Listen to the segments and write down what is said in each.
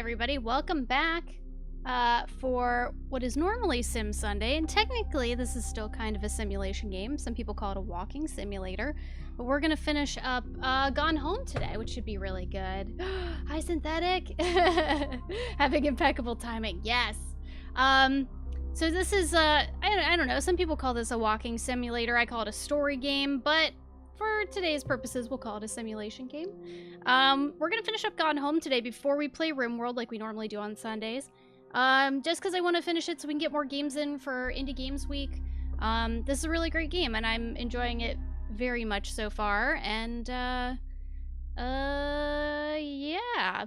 everybody, welcome back for what is normally Sim Sunday, and technically this is still kind of a simulation game. Some people call it a walking simulator, but we're gonna finish up Gone Home today, which should be really good. Hi, Synthetic! Having impeccable timing, yes! So this is, I don't know, some people call this a walking simulator, I call it a story game, but for today's purposes, we'll call it a simulation game. We're gonna finish up Gone Home today before we play RimWorld like we normally do on Sundays. Just because I want to finish it so we can get more games in for Indie Games Week. This is a really great game, and I'm enjoying it very much so far, and, yeah,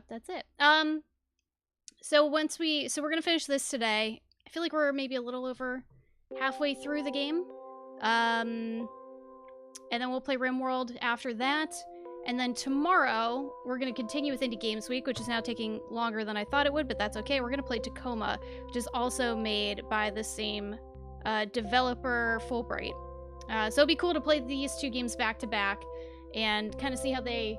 that's it. So we're gonna finish this today. I feel like we're maybe a little over halfway through the game. And then we'll play RimWorld after that. And then tomorrow, we're going to continue with Indie Games Week, which is now taking longer than I thought it would, but that's okay. We're going to play Tacoma, which is also made by the same developer, Fulbright. So it'd be cool to play these two games back to back and kind of see how they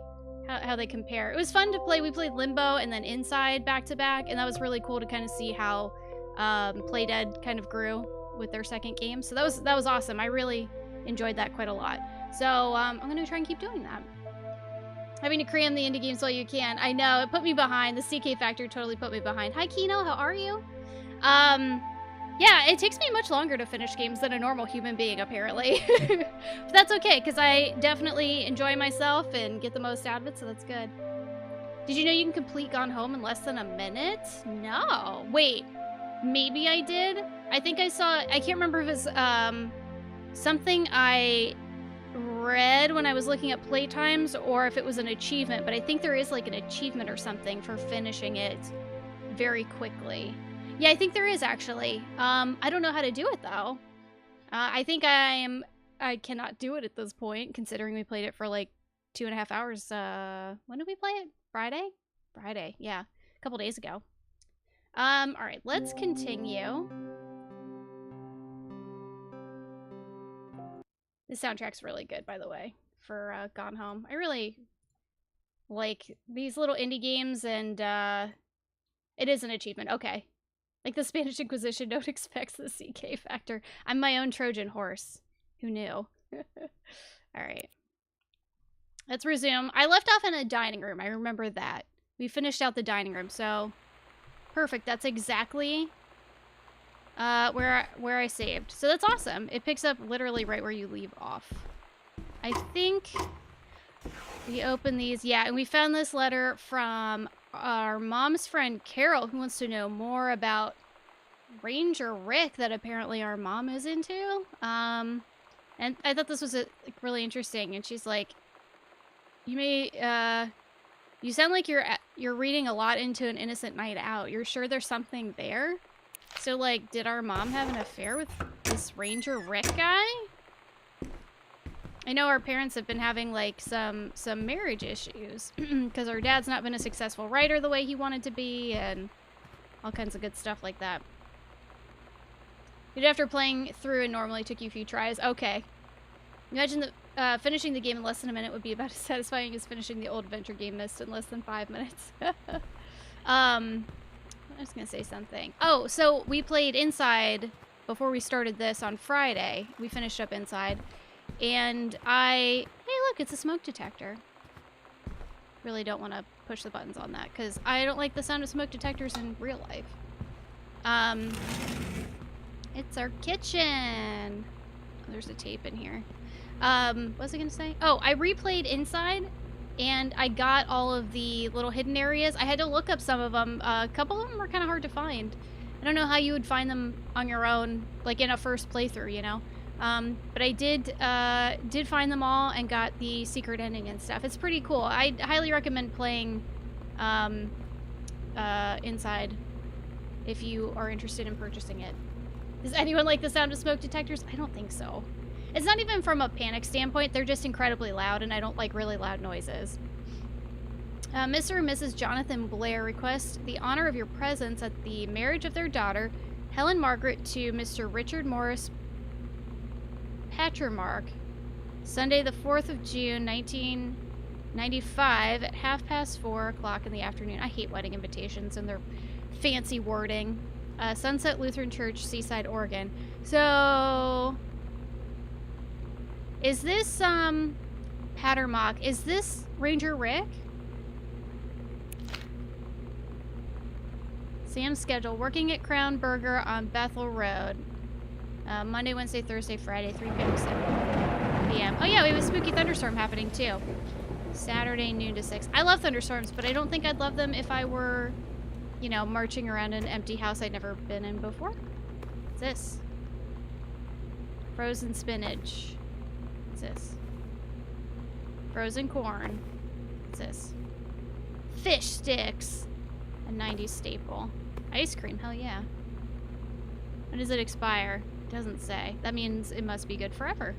compare. It was fun to play. We played Limbo and then Inside back to back, and that was really cool to kind of see how Playdead kind of grew with their second game. So that was awesome. I really enjoyed that quite a lot. So I'm going to try and keep doing that. Having to cram the indie games while you can. I know, it put me behind. The CK Factor totally put me behind. Hi, Kino, how are you? Yeah, it takes me much longer to finish games than a normal human being, apparently. But that's okay, because I definitely enjoy myself and get the most out of it, so that's good. Did you know you can complete Gone Home in less than a minute? No. Wait, maybe I did? I think I saw, I can't remember if it's something I read when I was looking at playtimes or if it was an achievement, but I think there is like an achievement or something for finishing it very quickly. Yeah, I think there is actually. I don't know how to do it though. I think I cannot do it at this point, considering we played it for like 2.5 hours. When did we play it? Friday? Friday, yeah. A couple days ago. Alright, let's continue. The soundtrack's really good, by the way, for Gone Home. I really like these little indie games, and it is an achievement. Okay. Like the Spanish Inquisition, don't expect the CK Factor. I'm my own Trojan horse. Who knew? Alright. Let's resume. I left off in a dining room. I remember that. We finished out the dining room, so perfect. That's exactly where I saved. So that's awesome. It picks up literally right where you leave off. I think we open these. Yeah, and we found this letter from our mom's friend Carol, who wants to know more about Ranger Rick that apparently our mom is into. And I thought this was like, really interesting. And she's like, you may, you sound like you're reading a lot into An Innocent Night Out. You're sure there's something there? So, like, did our mom have an affair with this Ranger Rick guy? I know our parents have been having, like, some marriage issues. Because our dad's not been a successful writer the way he wanted to be, and all kinds of good stuff like that. After playing through, it normally took you a few tries. Okay. Imagine that finishing the game in less than a minute would be about as satisfying as finishing the old adventure game Myst in less than 5 minutes. I was gonna say something. Oh, so we played Inside before we started this on Friday. We finished up Inside. And hey, look, it's a smoke detector. Really don't want to push the buttons on that because I don't like the sound of smoke detectors in real life. It's our kitchen. Oh, there's a tape in here. What was I gonna say? Oh, I replayed Inside. And I got all of the little hidden areas. I had to look up some of them. A couple of them were kind of hard to find. I don't know how you would find them on your own, like in a first playthrough, you know? But I did find them all and got the secret ending and stuff. It's pretty cool. I highly recommend playing Inside if you are interested in purchasing it. Does anyone like the sound of smoke detectors? I don't think so. It's not even from a panic standpoint, they're just incredibly loud, and I don't like really loud noises. Mr. and Mrs. Jonathan Blair request the honor of your presence at the marriage of their daughter, Helen Margaret, to Mr. Richard Morris Patrimarch, Sunday the 4th of June, 95 at 4:30 in the afternoon. I hate wedding invitations and their fancy wording. Sunset Lutheran Church, Seaside, Oregon. So, is this, Pattermock, is this Ranger Rick? Sam's schedule, working at Crown Burger on Bethel Road. Monday, Wednesday, Thursday, Friday, 3 p.m. to 7 p.m. Oh yeah, we have a spooky thunderstorm happening too. Saturday, noon to 6. I love thunderstorms, but I don't think I'd love them if I were, you know, marching around an empty house I'd never been in before. What's this? Frozen spinach. What's this? Frozen corn. What's this? Fish sticks. A 90s staple. Ice cream, hell yeah. When does it expire? It doesn't say. That means it must be good forever.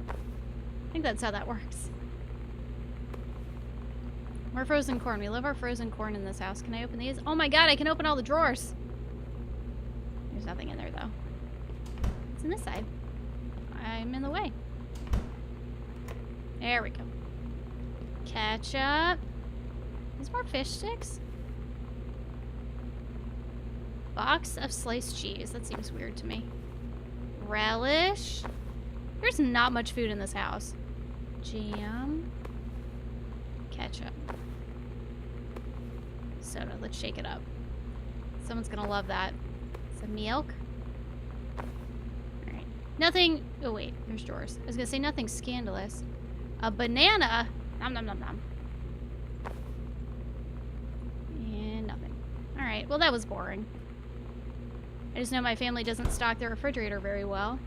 I think that's how that works. More frozen corn. We love our frozen corn in this house. Can I open these? Oh my god, I can open all the drawers. There's nothing in there though. What's in this side? I'm in the way. There we go. Ketchup. There's more fish sticks. Box of sliced cheese. That seems weird to me. Relish. There's not much food in this house. Jam. Ketchup. Soda. Let's shake it up. Someone's gonna love that. Some milk. Alright. Nothing. Oh, wait. There's drawers. I was gonna say nothing scandalous. A banana. Nom nom nom nom. And nothing. Alright. Well, that was boring. I just know my family doesn't stock their refrigerator very well.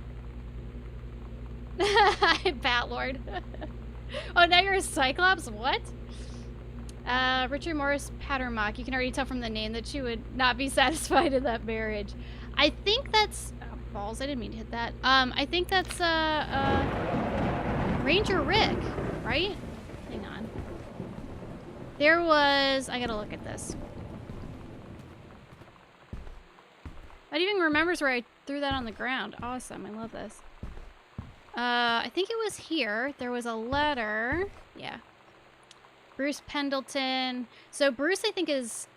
Hi, Batlord. Oh, now you're a Cyclops? What? Richard Morris Pattermock. You can already tell from the name that you would not be satisfied in that marriage. I think that's... Oh, balls. I didn't mean to hit that. I think that's, Ranger Rick, right? Hang on. There was... I gotta look at this. It even remembers where I threw that on the ground. Awesome. I love this. I think it was here. There was a letter. Yeah. Bruce Pendleton. So Bruce, I think, is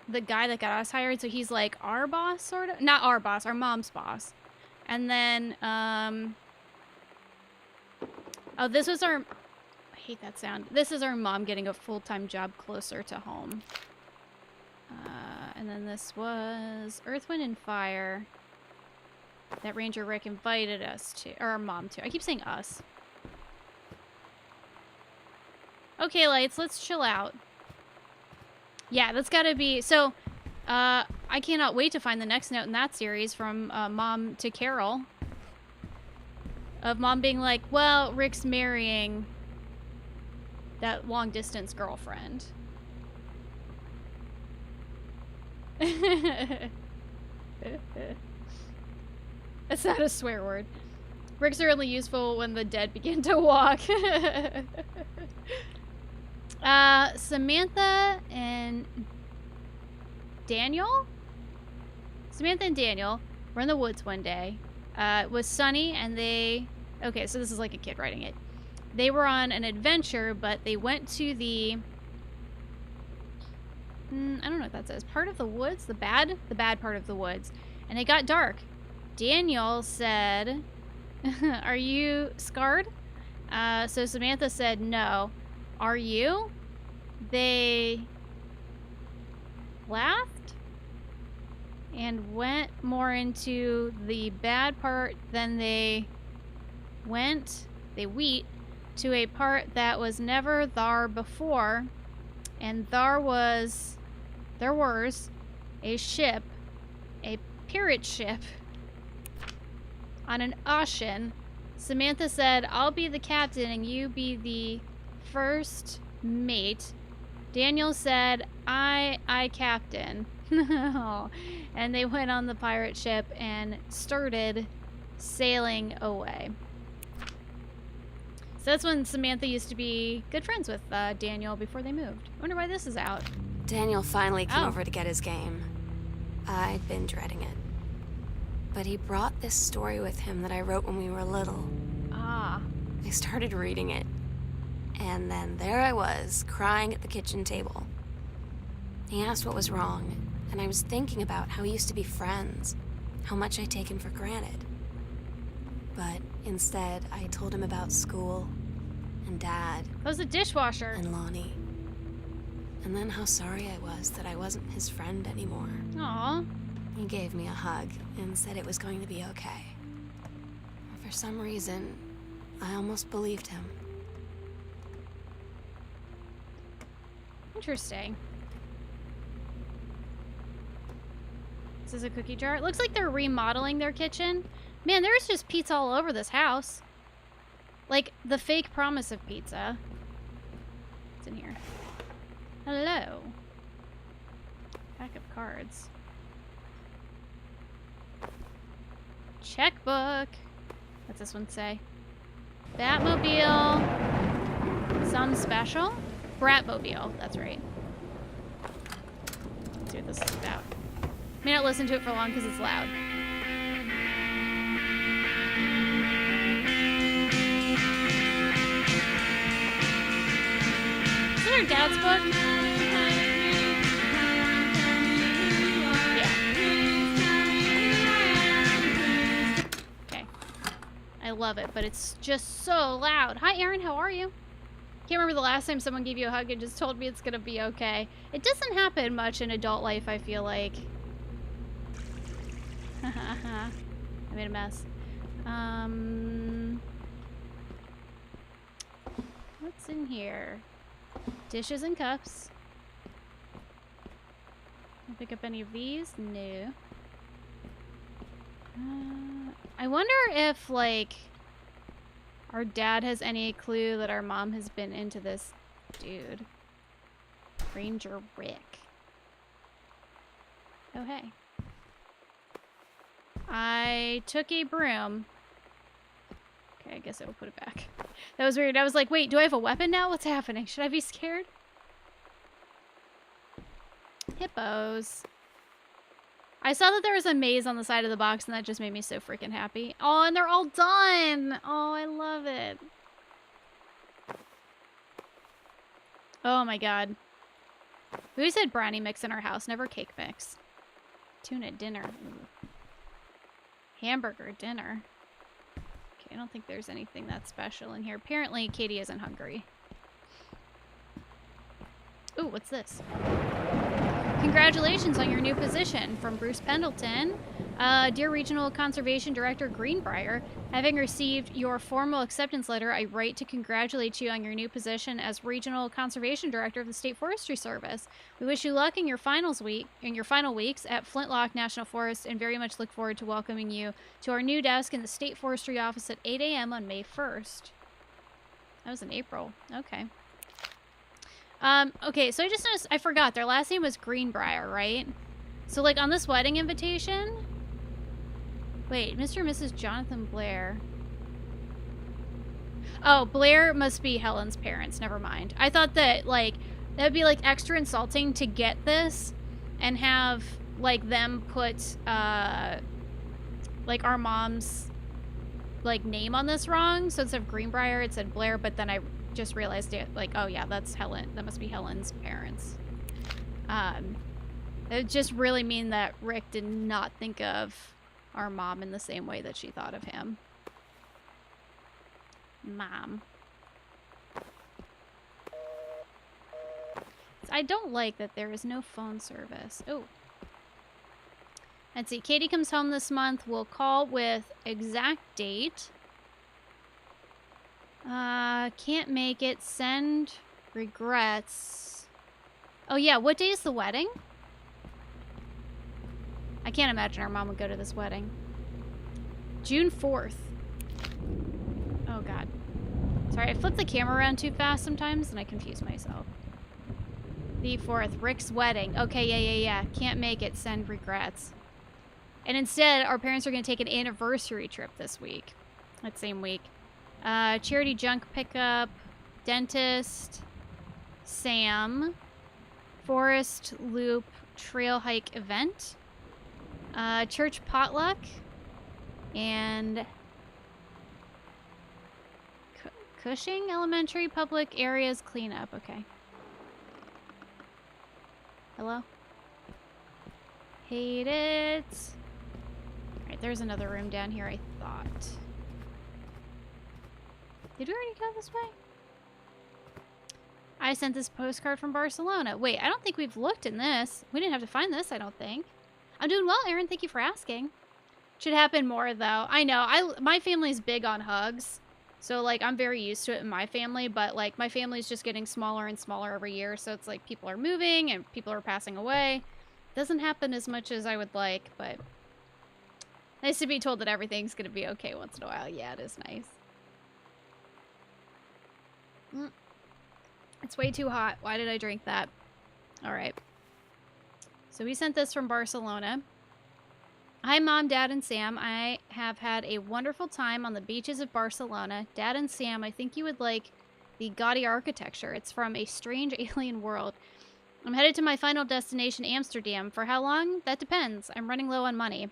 the guy that got us hired. So he's like our boss, sort of. Not our boss, our mom's boss. And then, oh, this was our... I hate that sound. This is our mom getting a full-time job closer to home. And then this was Earth, Wind, and Fire that Ranger Rick invited us to, or our mom to. I keep saying us. Okay, lights, let's chill out. Yeah, that's gotta be, so, I cannot wait to find the next note in that series from, Mom to Carol. Of Mom being like, well, Rick's marrying that long-distance girlfriend. That's not a swear word. Bricks are only useful when the dead begin to walk. Samantha and Daniel? Samantha and Daniel were in the woods one day. It was sunny and they... Okay, so this is like a kid writing it. They were on an adventure, but they went to the... I don't know what that says. Part of the woods? The bad part of the woods. And it got dark. Daniel said, are you scarred? So Samantha said, no. Are you? They laughed and went more into the bad part than they went, they wheat, to a part that was never thar before. And there was a ship, a pirate ship, on an ocean. Samantha said, I'll be the captain and you be the first mate. Daniel said, I captain. And they went on the pirate ship and started sailing away. So that's when Samantha used to be good friends with Daniel before they moved. I wonder why this is out. Daniel finally came over to get his game. I'd been dreading it. But he brought this story with him that I wrote when we were little. Ah. I started reading it. And then there I was, crying at the kitchen table. He asked what was wrong, and I was thinking about how we used to be friends, how much I'd taken for granted. But instead, I told him about school, and Dad, How's the dishwasher? and Lonnie. And then how sorry I was that I wasn't his friend anymore. Aw. He gave me a hug and said it was going to be okay. For some reason, I almost believed him. Interesting. This is a cookie jar. It looks like they're remodeling their kitchen. Man, there's just pizza all over this house. Like, the fake promise of pizza. What's in here? Hello. Pack of cards. Checkbook. What's this one say? Batmobile. Some special? Bratmobile. That's right. Let's see what this is about. May not listen to it for long because it's loud. Is it our dad's book? Yeah. Okay. I love it, but it's just so loud. Hi, Aaron. How are you? Can't remember the last time someone gave you a hug and just told me it's gonna be okay. It doesn't happen much in adult life, I feel like. I made a mess. What's in here? Dishes and cups. Can I pick up any of these? No. I wonder if, like, our dad has any clue that our mom has been into this dude. Ranger Rick. Oh, hey. I took a broom. Okay, I guess I will put it back. That was weird. I was like, wait, do I have a weapon now? What's happening? Should I be scared? Hippos. I saw that there was a maze on the side of the box, and that just made me so freaking happy. Oh, and they're all done. Oh, I love it. Oh my god. We always had brownie mix in our house, never cake mix. Tuna dinner. Ooh. Hamburger dinner. Okay, I don't think there's anything that special in here. Apparently, Katie isn't hungry. Ooh, what's this? Congratulations on your new position from Bruce Pendleton. Dear Regional Conservation Director Greenbrier, having received your formal acceptance letter, I write to congratulate you on your new position as Regional Conservation Director of the State Forestry Service. We wish you luck in your final weeks at Flintlock National Forest and very much look forward to welcoming you to our new desk in the State Forestry Office at 8 a.m. on May 1st. That was in April. Okay. Okay, so I just noticed, I forgot, their last name was Greenbrier, right? So, like, on this wedding invitation... Wait, Mr. and Mrs. Jonathan Blair. Oh, Blair must be Helen's parents, never mind. I thought that, like, that would be, like, extra insulting to get this and have, like, them put, like, our mom's, like, name on this wrong. So instead of Greenbrier, it said Blair, but then I just realized it, like, oh yeah, that's Helen. That must be Helen's parents. It would just really mean that Rick did not think of our mom in the same way that she thought of him. Mom. I don't like that there is no phone service. Oh. Let's see. Katie comes home this month. We'll call with exact date. Can't make it. Send regrets. Oh yeah, what day is the wedding? I can't imagine our mom would go to this wedding. June 4th. Oh god. Sorry, I flip the camera around too fast sometimes and I confuse myself. The 4th, Rick's wedding. Okay, yeah. Can't make it. Send regrets. And instead, our parents are going to take an anniversary trip this week. That same week. Charity junk pickup, dentist, Sam, forest loop trail hike event, church potluck, and Cushing Elementary Public Areas Cleanup. Okay. Hello? Hate it. Alright, there's another room down here, I thought. Did we already go this way? I sent this postcard from Barcelona. Wait, I don't think we've looked in this. We didn't have to find this, I don't think. I'm doing well, Erin. Thank you for asking. Should happen more, though. I know. My family's big on hugs. So, like, I'm very used to it in my family. But, like, my family's just getting smaller and smaller every year. So it's like people are moving and people are passing away. Doesn't happen as much as I would like, but nice to be told that everything's going to be okay once in a while. Yeah, it is nice. It's way too hot. Why did I drink that? All right. So we sent this from Barcelona. Hi, Mom, Dad, and Sam. I have had a wonderful time on the beaches of Barcelona. Dad and Sam, I think you would like the gaudy architecture. It's from a strange alien world. I'm headed to my final destination, Amsterdam. For how long? That depends. I'm running low on money.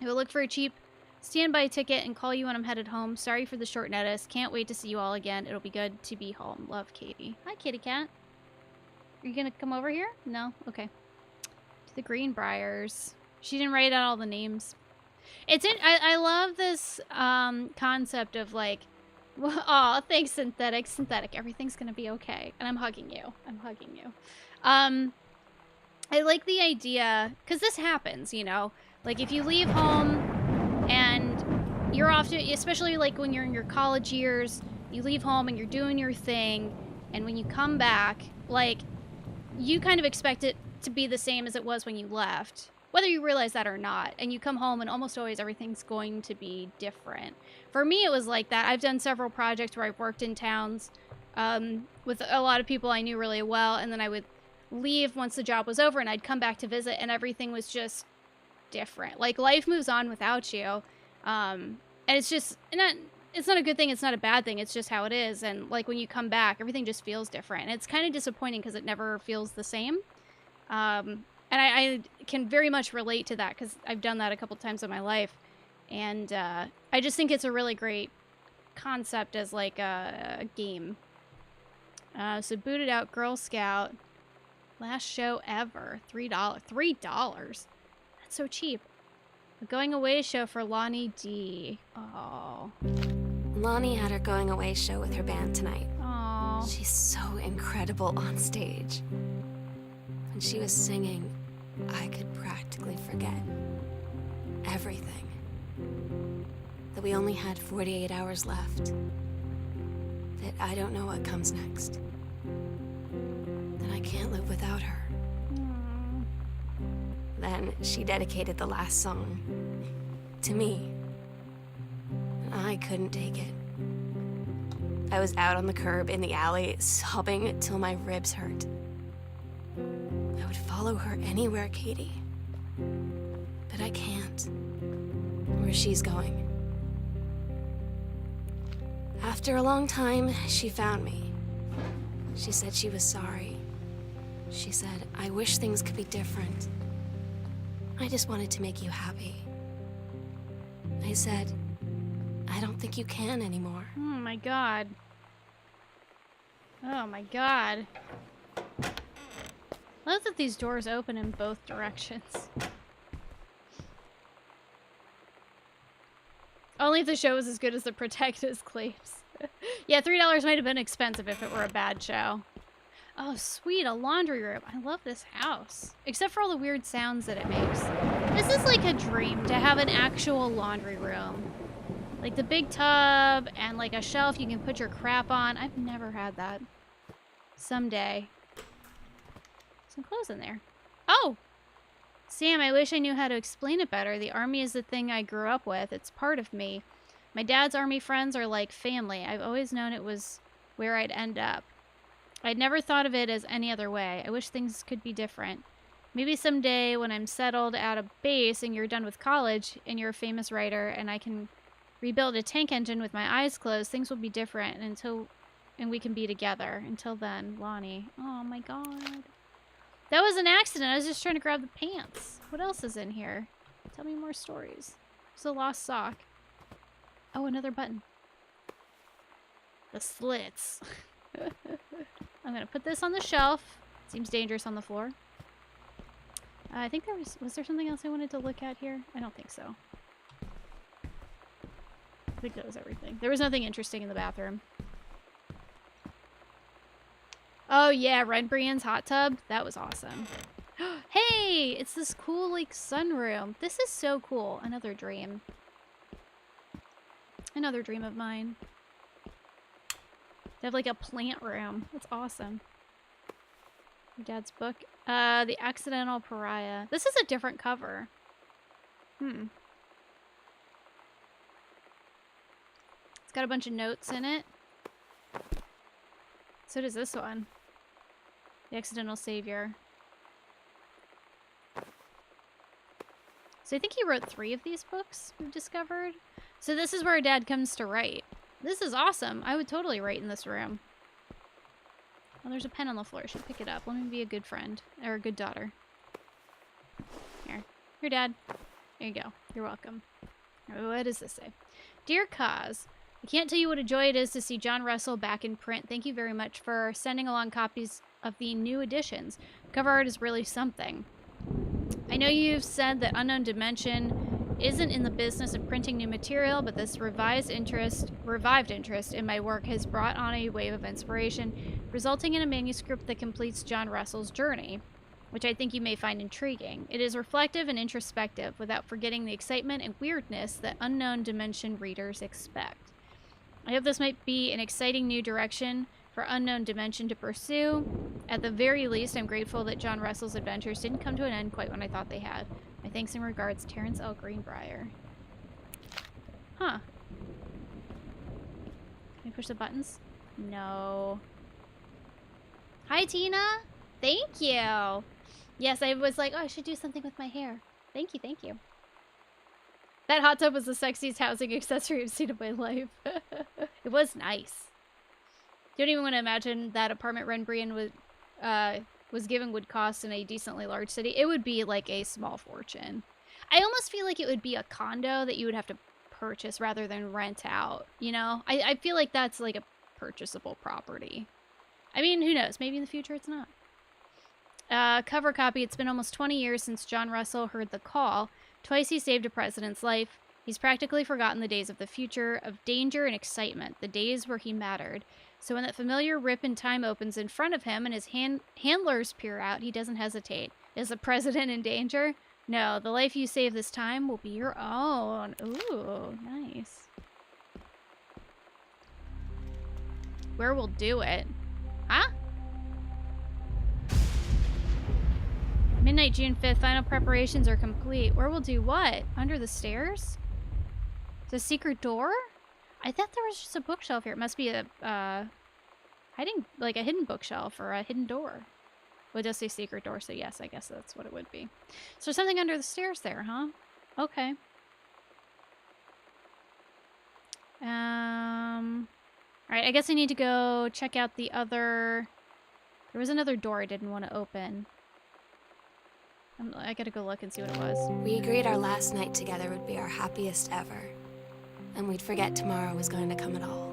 I will look for a cheap standby ticket and call you when I'm headed home. Sorry for the short notice. Can't wait to see you all again. It'll be good to be home. Love, Katie. Hi, kitty cat. Are you gonna come over here? No? Okay. To the Greenbriers. She didn't write out all the names. It's in. I love this concept of like, oh, thanks, Synthetic. Synthetic, everything's gonna be okay. And I'm hugging you. I'm hugging you. I like the idea, because this happens, you know? Like, if you leave home and you're off to, especially like when you're in your college years, you leave home and you're doing your thing, and when you come back, like, you kind of expect it to be the same as it was when you left, whether you realize that or not. And you come home and almost always everything's going to be different. For me, it was like that. I've done several projects where I've worked in towns with a lot of people I knew really well, and then I would leave once the job was over and I'd come back to visit and everything was just different. Like, life moves on without you. And it's just it's not a good thing, it's not a bad thing, it's just how it is. And like when you come back, everything just feels different. And it's kind of disappointing because it never feels the same. And I can very much relate to that because I've done that a couple times in my life. And I just think it's a really great concept as like a game. So booted out Girl Scout. Last show ever. $3. $3? That's so cheap. A going away show for Lonnie D. Oh. Lonnie had her going away show with her band tonight. Oh. She's so incredible on stage. When she was singing, I could practically forget everything. That we only had 48 hours left. That I don't know what comes next. That I can't live without her. Then she dedicated the last song to me. And I couldn't take it. I was out on the curb in the alley, sobbing till my ribs hurt. I would follow her anywhere, Katie. But I can't. Where she's going. After a long time, she found me. She said she was sorry. She said, I wish things could be different. I just wanted to make you happy. I said, I don't think you can anymore. Oh my god. Oh my god. Love that these doors open in both directions. Only if the show was as good as the protagonist claims. Yeah, $3 might have been expensive if it were a bad show. Oh, sweet, a laundry room. I love this house. Except for all the weird sounds that it makes. This is like a dream, to have an actual laundry room. Like the big tub and like a shelf you can put your crap on. I've never had that. Someday. Some clothes in there. Oh! Sam, I wish I knew how to explain it better. The army is the thing I grew up with. It's part of me. My dad's army friends are like family. I've always known it was where I'd end up. I'd never thought of it as any other way. I wish things could be different. Maybe someday when I'm settled out of base and you're done with college and you're a famous writer and I can rebuild a tank engine with my eyes closed, things will be different and we can be together. Until then, Lonnie. Oh my god. That was an accident. I was just trying to grab the pants. What else is in here? Tell me more stories. It's a lost sock. Oh, another button. The slits. I'm gonna put this on the shelf. Seems dangerous on the floor. I think there was there something else I wanted to look at here? I don't think so. I think that was everything. There was nothing interesting in the bathroom. Oh yeah, Red Brienne's hot tub. That was awesome. Hey, it's this cool like sunroom. This is so cool. Another dream. Another dream of mine. They have like a plant room. That's awesome. Your dad's book. The Accidental Pariah. This is a different cover. It's got a bunch of notes in it. So does this one. The Accidental Savior. So I think he wrote 3 of these books we've discovered. So this is where Dad comes to write. This is awesome. I would totally write in this room. Oh, there's a pen on the floor. I should pick it up. Let me be a good friend. Or a good daughter. Here. Here, Dad. There you go. You're welcome. What does this say? Dear Kaz, I can't tell you what a joy it is to see John Russell back in print. Thank you very much for sending along copies of the new editions. Cover art is really something. I know you've said that Unknown Dimension isn't in the business of printing new material, but this revived interest in my work has brought on a wave of inspiration, resulting in a manuscript that completes John Russell's journey, which I think you may find intriguing. It is reflective and introspective, without forgetting the excitement and weirdness that Unknown Dimension readers expect. I hope this might be an exciting new direction for Unknown Dimension to pursue. At the very least, I'm grateful that John Russell's adventures didn't come to an end quite when I thought they had. My thanks and regards, Terrence L. Greenbrier. Huh. Can I push the buttons? No. Hi, Tina! Thank you! Yes, I was like, oh, I should do something with my hair. Thank you, thank you. That hot tub was the sexiest housing accessory I've seen in my life. It was nice. Don't even want to imagine that apartment Red Brienne was given would cost in a decently large city. It would be like a small fortune. I almost feel like it would be a condo that you would have to purchase rather than rent out, you know? I feel like that's like a purchasable property. I mean, who knows? Maybe in the future it's not. Cover copy. It's been almost 20 years since John Russell heard the call. Twice he saved a president's life. He's practically forgotten the days of the future, of danger and excitement, the days where he mattered. So when that familiar rip in time opens in front of him and his handlers peer out, he doesn't hesitate. Is the president in danger? No, the life you save this time will be your own. Ooh, nice. Where we'll do it. Huh? Midnight, June 5th. Final preparations are complete. Where we'll do what? Under the stairs? It's a secret door? I thought there was just a bookshelf here. It must be a, hiding, like a hidden bookshelf or a hidden door. Well, it does say secret door, so yes, I guess that's what it would be. So there's something under the stairs there, huh? Okay. Alright, I guess I need to go check out the other... There was another door I didn't want to open. I gotta go look and see what it was. We agreed our last night together would be our happiest ever. And we'd forget tomorrow was going to come at all.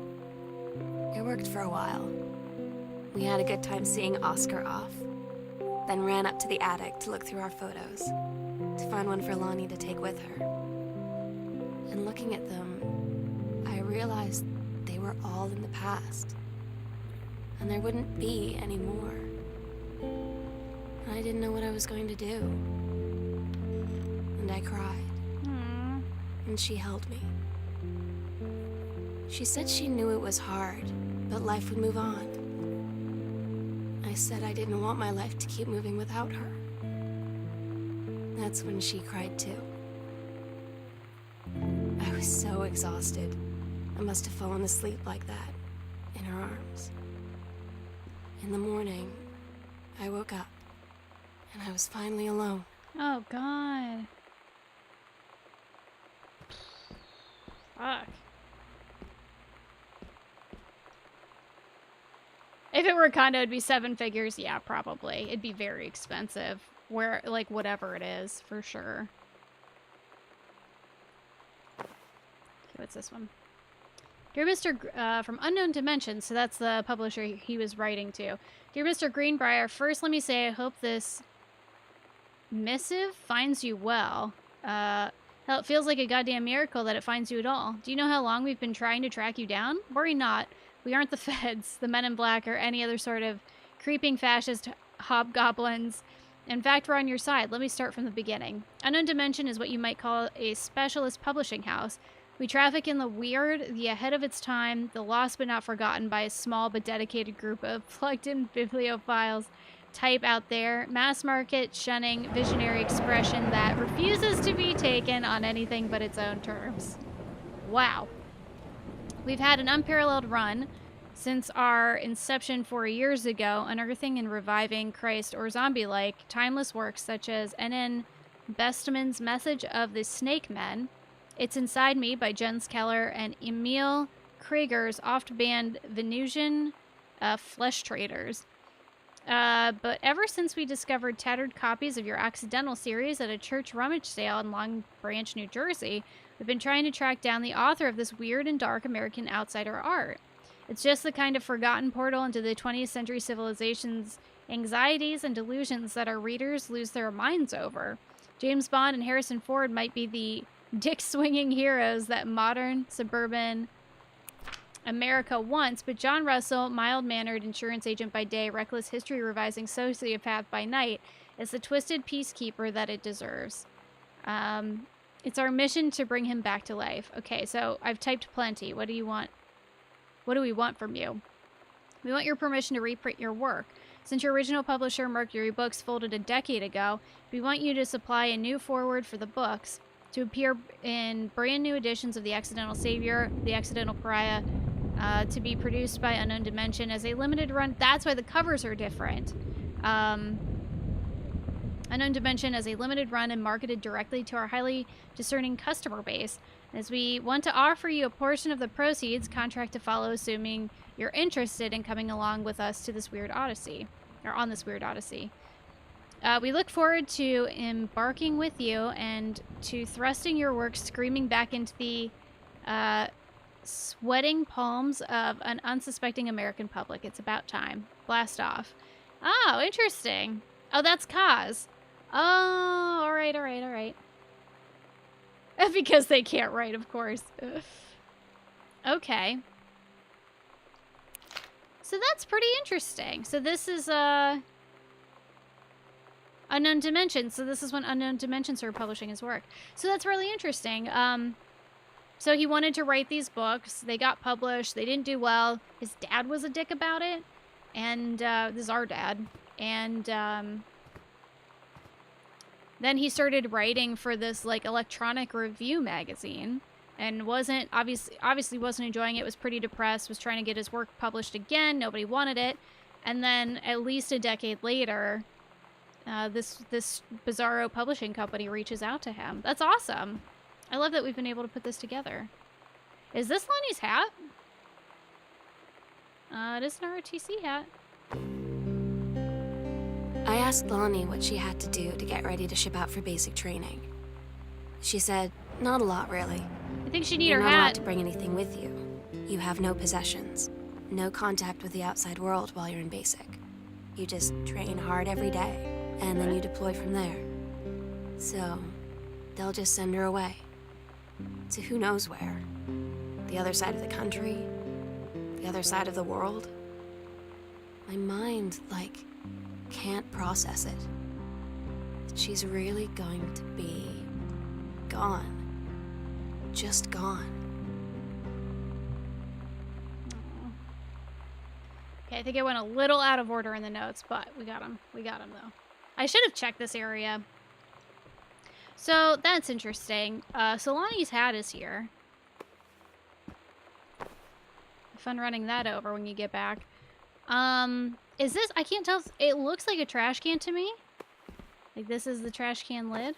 It worked for a while. We had a good time seeing Oscar off. Then ran up to the attic to look through our photos. To find one for Lonnie to take with her. And looking at them, I realized they were all in the past. And there wouldn't be any more. And I didn't know what I was going to do. And I cried. Aww. And she held me. She said she knew it was hard, but life would move on. I said I didn't want my life to keep moving without her. That's when she cried too. I was so exhausted. I must have fallen asleep like that, in her arms. In the morning, I woke up, and I was finally alone. Oh, God. Fuck. If it were a condo, it'd be 7 figures. Yeah, probably. It'd be very expensive. Where, like, whatever it is, for sure. Okay, what's this one? Dear Mr. From Unknown Dimensions, so that's the publisher he was writing to. Dear Mr. Greenbrier, first let me say I hope this missive finds you well. Hell, it feels like a goddamn miracle that it finds you at all. Do you know how long we've been trying to track you down? Worry not. We aren't the feds, the men in black, or any other sort of creeping fascist hobgoblins. In fact, we're on your side. Let me start from the beginning. Unknown Dimension is what you might call a specialist publishing house. We traffic in the weird, the ahead of its time, the lost but not forgotten by a small but dedicated group of plugged-in bibliophiles type out there, mass market shunning visionary expression that refuses to be taken on anything but its own terms. Wow. We've had an unparalleled run since our inception 4 years ago, unearthing and reviving Christ or zombie-like timeless works such as N.N. Bestman's Message of the Snake Men, It's Inside Me by Jens Keller, and Emil Krieger's oft-banned Venusian Flesh Traders. But ever since we discovered tattered copies of your Accidental series at a church rummage sale in Long Branch, New Jersey, we've been trying to track down the author of this weird and dark American outsider art. It's just the kind of forgotten portal into the 20th century civilization's anxieties and delusions that our readers lose their minds over. James Bond and Harrison Ford might be the dick-swinging heroes that modern, suburban America wants, but John Russell, mild-mannered insurance agent by day, reckless history-revising sociopath by night, is the twisted peacekeeper that it deserves. It's our mission to bring him back to life. Okay, so I've typed plenty. What do you want? What do we want from you? We want your permission to reprint your work. Since your original publisher, Mercury Books, folded a decade ago, we want you to supply a new foreword for the books to appear in brand new editions of The Accidental Savior, The Accidental Pariah, to be produced by Unknown Dimension as a limited run. That's why the covers are different. Unknown Dimension as a limited run and marketed directly to our highly discerning customer base. As we want to offer you a portion of the proceeds, contract to follow, assuming you're interested in coming along with us to this weird odyssey, or on this weird odyssey. We look forward to embarking with you and to thrusting your work screaming back into the sweating palms of an unsuspecting American public. It's about time. Blast off. Oh, interesting. Oh, that's Kaz. Oh, all right. Because they can't write, of course. Okay. So that's pretty interesting. So this is Unknown Dimensions. So this is when Unknown Dimensions started publishing his work. So that's really interesting. So he wanted to write these books. They got published. They didn't do well. His dad was a dick about it. And this is our dad. And then he started writing for this like electronic review magazine and obviously wasn't enjoying it, was pretty depressed, was trying to get his work published again. Nobody wanted it. And then at least a decade later, this bizarro publishing company reaches out to him. That's awesome. I love that we've been able to put this together. Is this Lonnie's hat? It is an ROTC hat. I asked Lonnie what she had to do to get ready to ship out for basic training. She said, not a lot, really. I think she needs You're her not allowed hat. to bring anything with you. You have no possessions, no contact with the outside world while you're in basic. You just train hard every day, and then you deploy from there. So, they'll just send her away. To who knows where. The other side of the country? The other side of the world? My mind, can't process it. She's really going to be gone. Just gone. Okay, I think I went a little out of order in the notes, but we got him. We got him, though. I should have checked this area. So, that's interesting. So Lonnie's hat is here. Fun running that over when you get back. Is this... I can't tell... It looks like a trash can to me. Like, this is the trash can lid.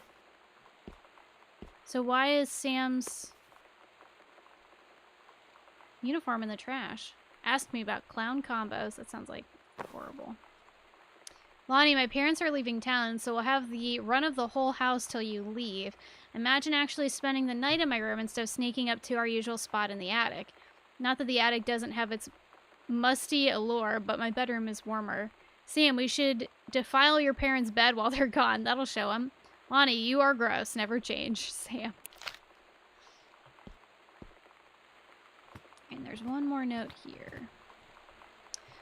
So why is Sam's uniform in the trash? Ask me about clown combos. That sounds like horrible. Lonnie, my parents are leaving town, so we'll have the run of the whole house till you leave. Imagine actually spending the night in my room instead of sneaking up to our usual spot in the attic. Not that the attic doesn't have its musty allure, but my bedroom is warmer. Sam, we should defile your parents' bed while they're gone. That'll show them. Lonnie, you are gross. Never change. Sam. And there's one more note here.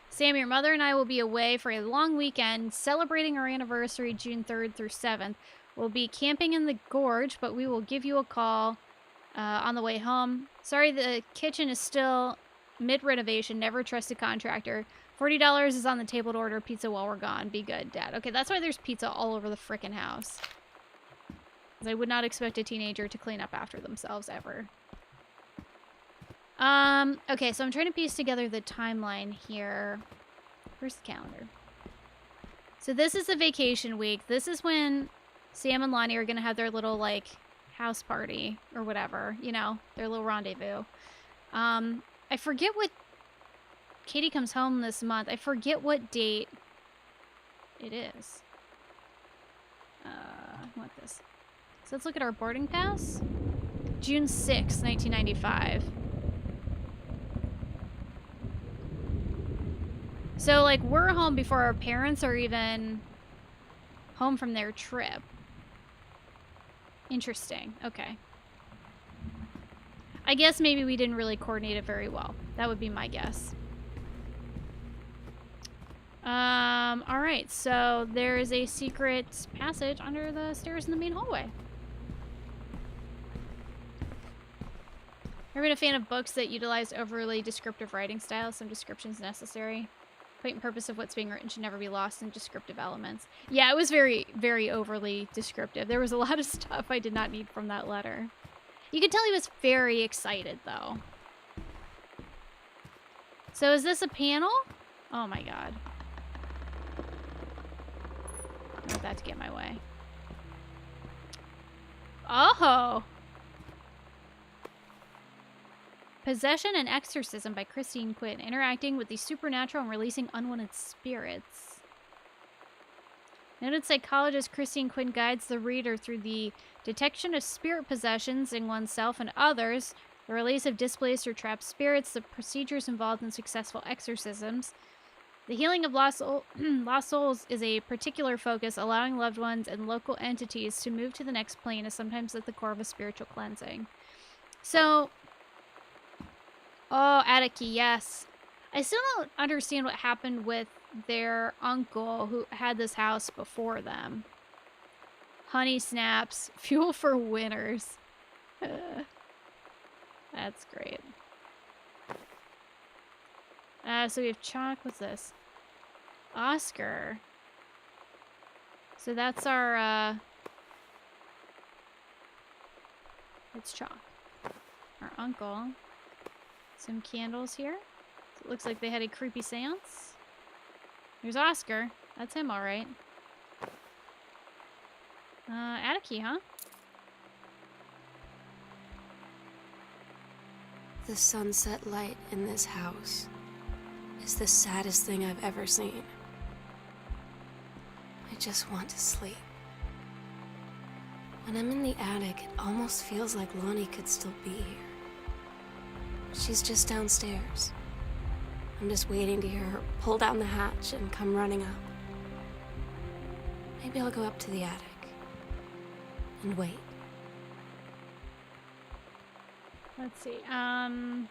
Sam, your mother and I will be away for a long weekend celebrating our anniversary June 3rd through 7th. We'll be camping in the gorge, but we will give you a call on the way home. Sorry, the kitchen is still mid-renovation. Never trust a contractor. $40 is on the table to order pizza while we're gone. Be good, Dad. Okay, that's why there's pizza all over the frickin' house. I would not expect a teenager to clean up after themselves ever. Okay, so I'm trying to piece together the timeline here. Where's the calendar? So this is the vacation week. This is when Sam and Lonnie are gonna have their little, like, house party or whatever, you know, their little rendezvous. I forget what... Katie comes home this month. I forget what date it is. I want this. So let's look at our boarding pass. June 6th, 1995. So, like, we're home before our parents are even home from their trip. Interesting. Okay. I guess maybe we didn't really coordinate it very well. That would be my guess. Alright, so there is a secret passage under the stairs in the main hallway. Ever been a fan of books that utilize overly descriptive writing styles? Some descriptions necessary. Point and purpose of what's being written should never be lost in descriptive elements. Yeah, it was very, very overly descriptive. There was a lot of stuff I did not need from that letter. You could tell he was very excited, though. So is this a panel? Oh my god. I don't want that to get in my way. Oh! Possession and Exorcism by Christine Quinn. Interacting with the supernatural and releasing unwanted spirits. Noted psychologist Christine Quinn guides the reader through the detection of spirit possessions in oneself and others, the release of displaced or trapped spirits, the procedures involved in successful exorcisms. The healing of lost souls is a particular focus. Allowing loved ones and local entities to move to the next plane is sometimes at the core of a spiritual cleansing. So... Oh, Attica, yes. I still don't understand what happened with their uncle who had this house before them. Honey snaps, fuel for winners. That's great. So we have Chalk. What's this? Oscar. So that's our, it's Chalk. Our uncle. Some candles here. So it looks like they had a creepy seance. There's Oscar. That's him, all right. Attica, huh? The sunset light in this house is the saddest thing I've ever seen. I just want to sleep. When I'm in the attic, it almost feels like Lonnie could still be here. She's just downstairs. I'm just waiting to hear her pull down the hatch and come running up. Maybe I'll go up to the attic and wait. Let's see. I'm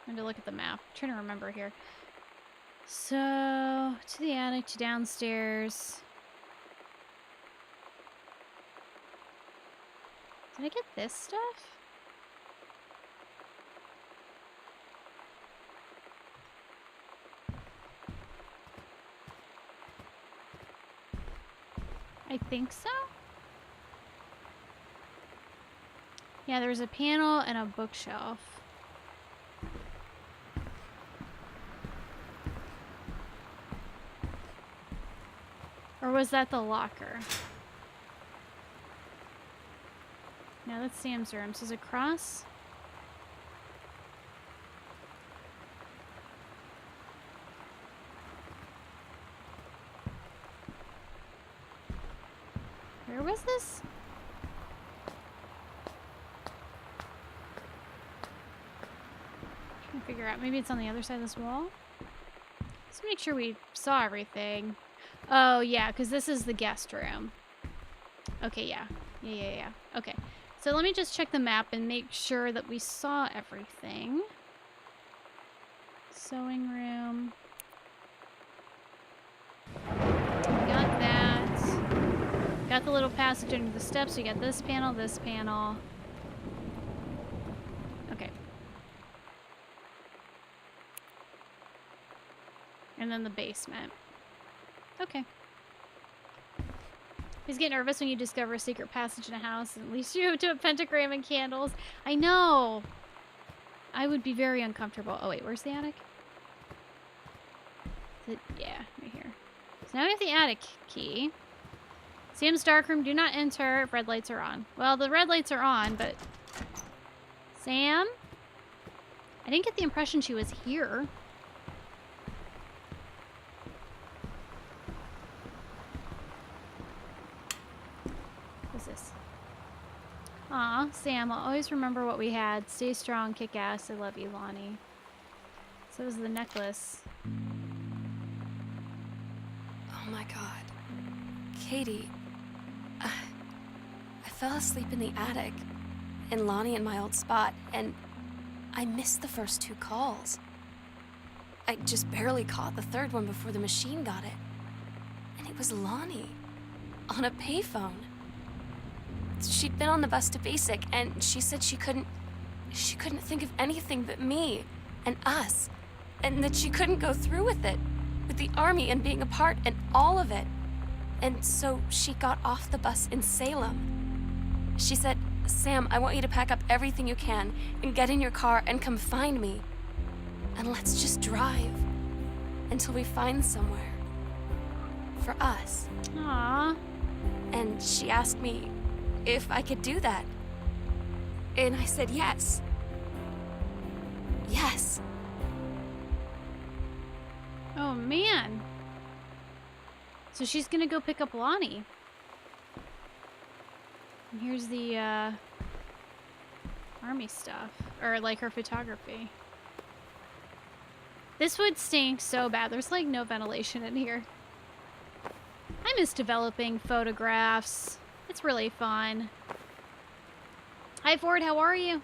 going to look at the map. I'm trying to remember here. So, to the attic, to downstairs. Did I get this stuff? I think so. Yeah, there's a panel and a bookshelf. Or was that the locker? No, that's Sam's room. So is it across? Where was this? figure out. Maybe it's on the other side of this wall? Let's make sure we saw everything. Oh, yeah, because this is the guest room. Okay, yeah. Yeah. Okay. So let me just check the map and make sure that we saw everything. Sewing room. We got that. Got the little passage under the steps. We got this panel, this panel. Okay. And then the basement. Okay. Please get nervous when you discover a secret passage in a house. At least you have to a pentagram and candles. I know. I would be very uncomfortable. Oh, wait. Where's the attic? Yeah, right here. So now we have the attic key. Sam's darkroom. Do not enter if red lights are on. Well, the red lights are on, but... Sam? I didn't get the impression she was here. What's this? Aw, Sam, I'll always remember what we had. Stay strong, kick ass. I love you, Lonnie. So is the necklace. Oh my god. Katie. I fell asleep in the attic. And Lonnie in my old spot. And I missed the first 2 calls. I just barely caught the third one before the machine got it. And it was Lonnie. On a payphone. She'd been on the bus to Basic, and she said she couldn't think of anything but me and us, and that she couldn't go through with it, with the army and being apart and all of it. And so she got off the bus in Salem. She said, Sam, I want you to pack up everything you can and get in your car and come find me. And let's just drive until we find somewhere for us. Aww. And she asked me if I could do that. And I said yes. Yes. Oh, man. So she's gonna go pick up Lonnie. And here's the, army stuff. Or, like, her photography. This would stink so bad. There's, like, no ventilation in here. I miss developing photographs. It's really fun. Hi, Ford. How are you?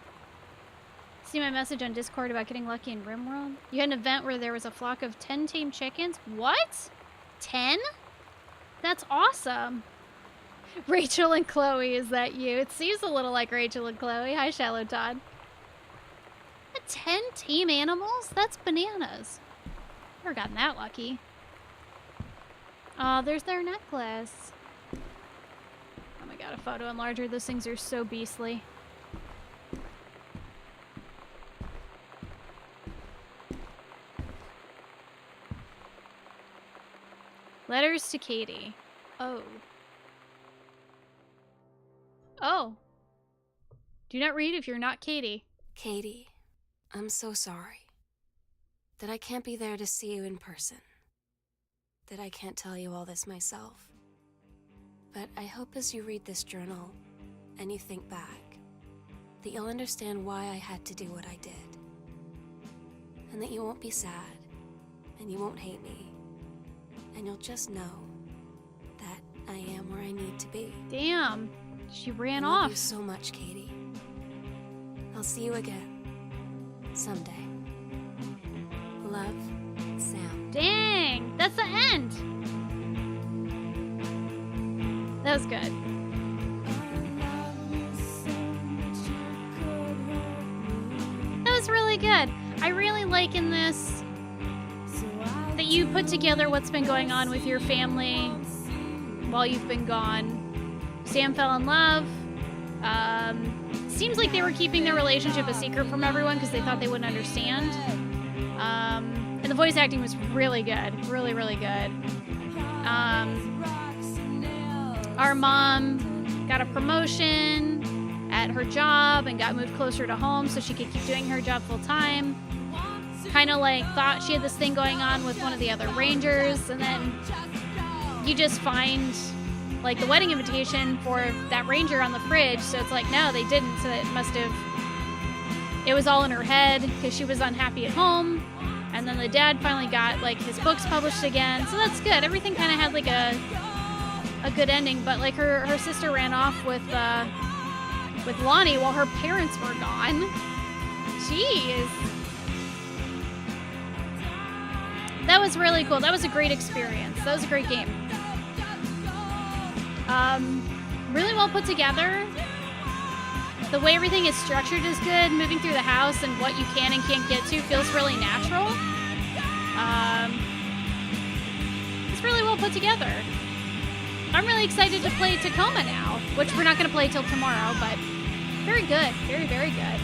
See my message on Discord about getting lucky in RimWorld? You had an event where there was a flock of 10 tame chickens? What? 10? That's awesome. Rachel and Chloe, is that you? It seems a little like Rachel and Chloe. Hi, Shallow Todd. 10 tame animals? That's bananas. Never gotten that lucky. Oh, there's their necklace. Oh my god, a photo enlarger. Those things are so beastly. Letters to Katie. Oh. Oh. Do not read if you're not Katie. Katie, I'm so sorry that I can't be there to see you in person. That I can't tell you all this myself. But I hope as you read this journal and you think back, that you'll understand why I had to do what I did. And that you won't be sad, and you won't hate me. And you'll just know that I am where I need to be. Damn. She ran I love off. you so much, Katie. I'll see you again. Someday. Love, Sam. Dang. That's the end. That was good. That was really good. I really like in this that you put together what's been going on with your family while you've been gone. Sam fell in love. Seems like they were keeping their relationship a secret from everyone because they thought they wouldn't understand. And the voice acting was really good. Really, really good. Our mom got a promotion at her job and got moved closer to home so she could keep doing her job full time. Kind of like thought she had this thing going on with one of the other Rangers, and then you just find like the wedding invitation for that Ranger on the fridge, so it's like, no, they didn't, so it it was all in her head because she was unhappy at home. And then the dad finally got, like, his books published again. So that's good. Everything kind of had, like, a good ending. But, like, her sister ran off with Lonnie while her parents were gone. Jeez. That was really cool. That was a great experience. That was a great game. Really well put together. The way everything is structured is good. Moving through the house and what you can and can't get to feels really natural. It's really well put together. I'm really excited to play Tacoma now, which we're not going to play till tomorrow, but very good. Very, very good.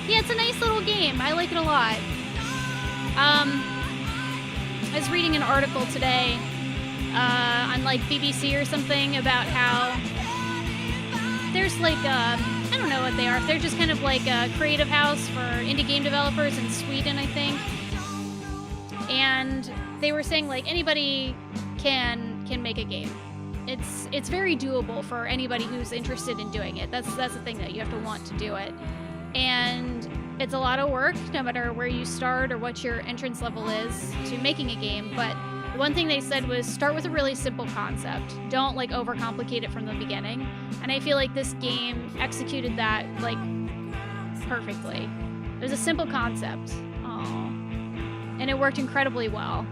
Yeah, it's a nice little game. I like it a lot. I was reading an article today on like BBC or something about how there's like I don't know what they are. They're just kind of like a creative house for indie game developers in Sweden, I think. And they were saying like anybody can make a game. It's very doable for anybody who's interested in doing it. That's the thing, that you have to want to do it. And it's a lot of work, no matter where you start or what your entrance level is to making a game. But the one thing they said was start with a really simple concept. Don't like overcomplicate it from the beginning. And I feel like this game executed that like perfectly. It was a simple concept. Aww. And it worked incredibly well.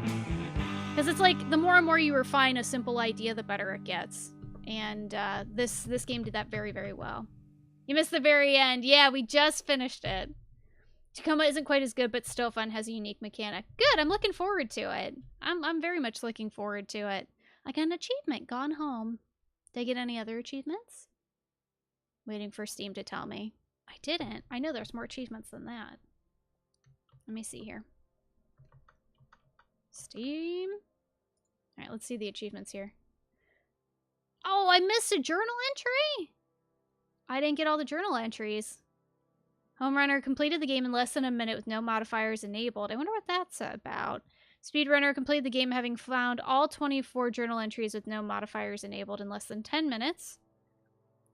Because it's like the more and more you refine a simple idea, the better it gets. And this game did that very, very well. You missed the very end. Yeah, we just finished it. Tacoma isn't quite as good, but still fun. Has a unique mechanic. Good. I'm looking forward to it. I'm very much looking forward to it. I got an achievement. Gone Home. Did I get any other achievements? Waiting for Steam to tell me. I didn't. I know there's more achievements than that. Let me see here. Steam. All right, let's see the achievements here. Oh, I missed a journal entry? I didn't get all the journal entries. Home runner completed the game in less than a minute with no modifiers enabled. I wonder what that's about. Speedrunner completed the game having found all 24 journal entries with no modifiers enabled in less than 10 minutes.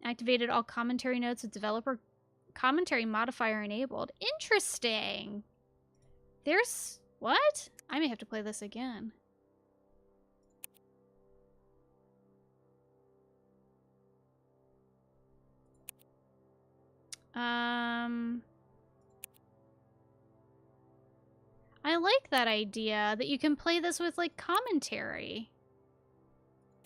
Activated all commentary notes with developer commentary modifier enabled. Interesting. There's... what? I may have to play this again. I like that idea that you can play this with like commentary.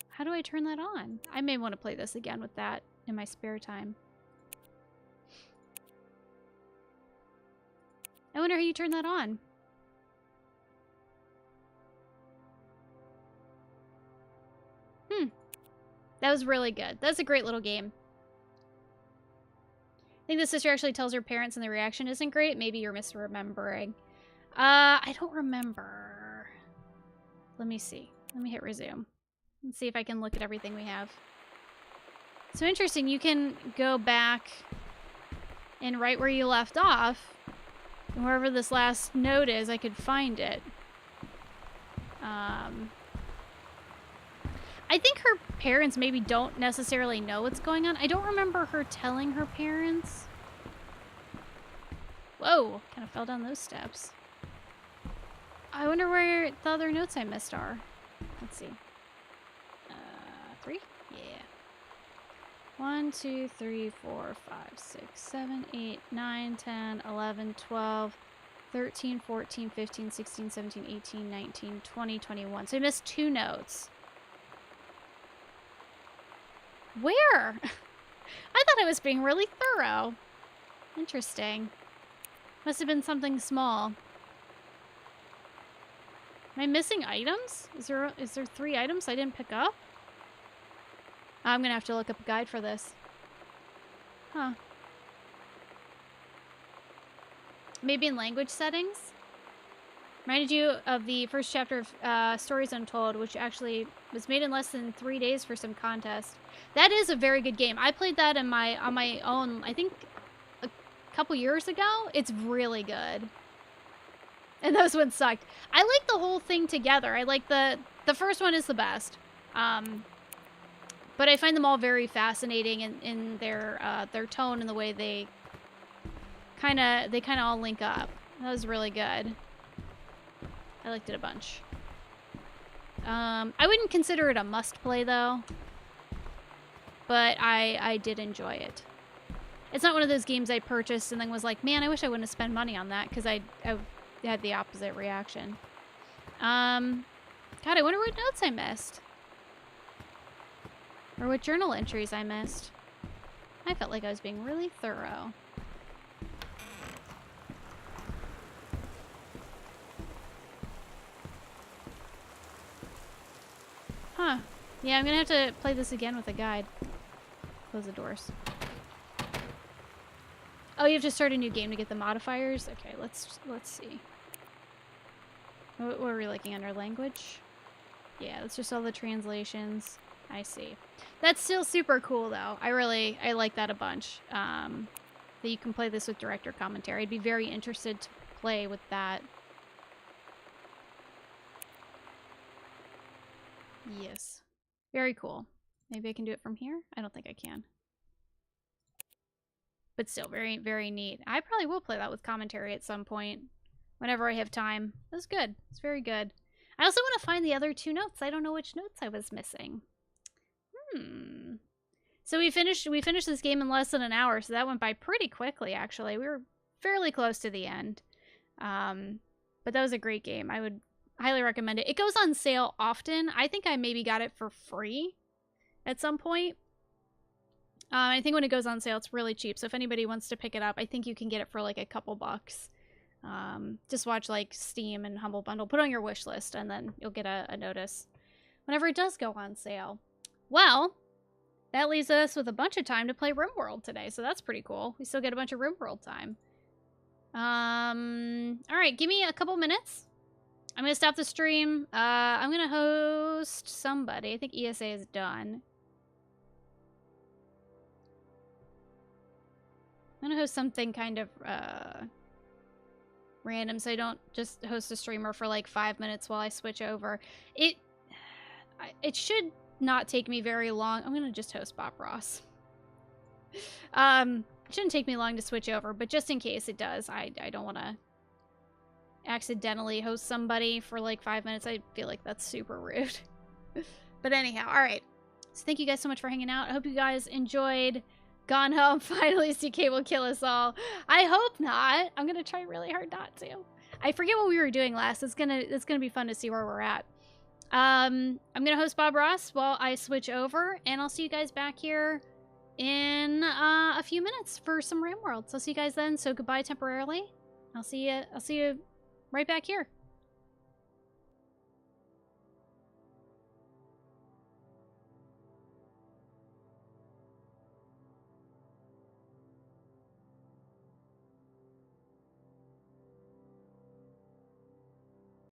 How do I turn that on? I may want to play this again with that in my spare time. I wonder how you turn that on. That was really good. That's a great little game. I think the sister actually tells her parents and the reaction isn't great. Maybe you're misremembering. I don't remember. Let me see. Let me hit resume. Let's see if I can look at everything we have. So interesting. You can go back and right where you left off. And wherever this last note is, I could find it. I think her parents maybe don't necessarily know what's going on. I don't remember her telling her parents. Whoa, kind of fell down those steps. I wonder where the other notes I missed are. Let's see. 3? Yeah. 1, 2, 3, 4, 5, 6, 7, 8, 9, 10, 11, 12, 13, 14, 15, 16, 17, 18, 19, 20, 21. So I missed 2 notes. Where? I thought I was being really thorough. Interesting. Must have been something small. Am I missing items? Is there 3 items I didn't pick up? I'm gonna have to look up a guide for this. Huh. Maybe in language settings? Reminded you of the first chapter of Stories Untold, which actually was made in less than 3 days for some contest. That is a very good game. I played that on my own, I think, a couple years ago. It's really good. And those ones sucked. I like the whole thing together. I like the first one is the best. But I find them all very fascinating in their tone and the way they they kind of all link up. That was really good. I liked it a bunch. I wouldn't consider it a must-play, though. But I did enjoy it. It's not one of those games I purchased and then was like, man, I wish I wouldn't have spent money on that, because I had the opposite reaction. God, I wonder what notes I missed. Or what journal entries I missed. I felt like I was being really thorough. Huh. Yeah, I'm gonna have to play this again with a guide. Close the doors. Oh, you have to start a new game to get the modifiers? Okay, let's see. What are we looking under? Language? Yeah, that's just all the translations. I see. That's still super cool, though. I like that a bunch. That you can play this with director commentary. I'd be very interested to play with that. Yes. Very cool. Maybe I can do it from here? I don't think I can. But still, very, very neat. I probably will play that with commentary at some point. Whenever I have time. That's good. It's very good. I also want to find the other 2 notes. I don't know which notes I was missing. So we finished this game in less than an hour, so that went by pretty quickly, actually. We were fairly close to the end. But that was a great game. I would highly recommend it. It goes on sale often. I think I maybe got it for free at some point. I think when it goes on sale, it's really cheap. So if anybody wants to pick it up, I think you can get it for like a couple bucks. Just watch like Steam and Humble Bundle. Put it on your wish list, and then you'll get a notice whenever it does go on sale. Well, that leaves us with a bunch of time to play RimWorld today, so that's pretty cool. We still get a bunch of RimWorld time. All right, give me a couple minutes. I'm gonna stop the stream. I'm gonna host somebody. I think ESA is done. I'm gonna host something kind of random, so I don't just host a streamer for like 5 minutes while I switch over. It should not take me very long. I'm gonna just host Bob Ross. It shouldn't take me long to switch over, but just in case it does, I don't want to accidentally host somebody for like 5 minutes. I feel like that's super rude. But anyhow, all right. So thank you guys so much for hanging out. I hope you guys enjoyed Gone Home. Finally, CK will kill us all. I hope not. I'm gonna try really hard not to. I forget what we were doing last. It's gonna be fun to see where we're at. I'm gonna host Bob Ross while I switch over, and I'll see you guys back here in a few minutes for some RimWorld. So I'll see you guys then. So goodbye temporarily. I'll see you right back here.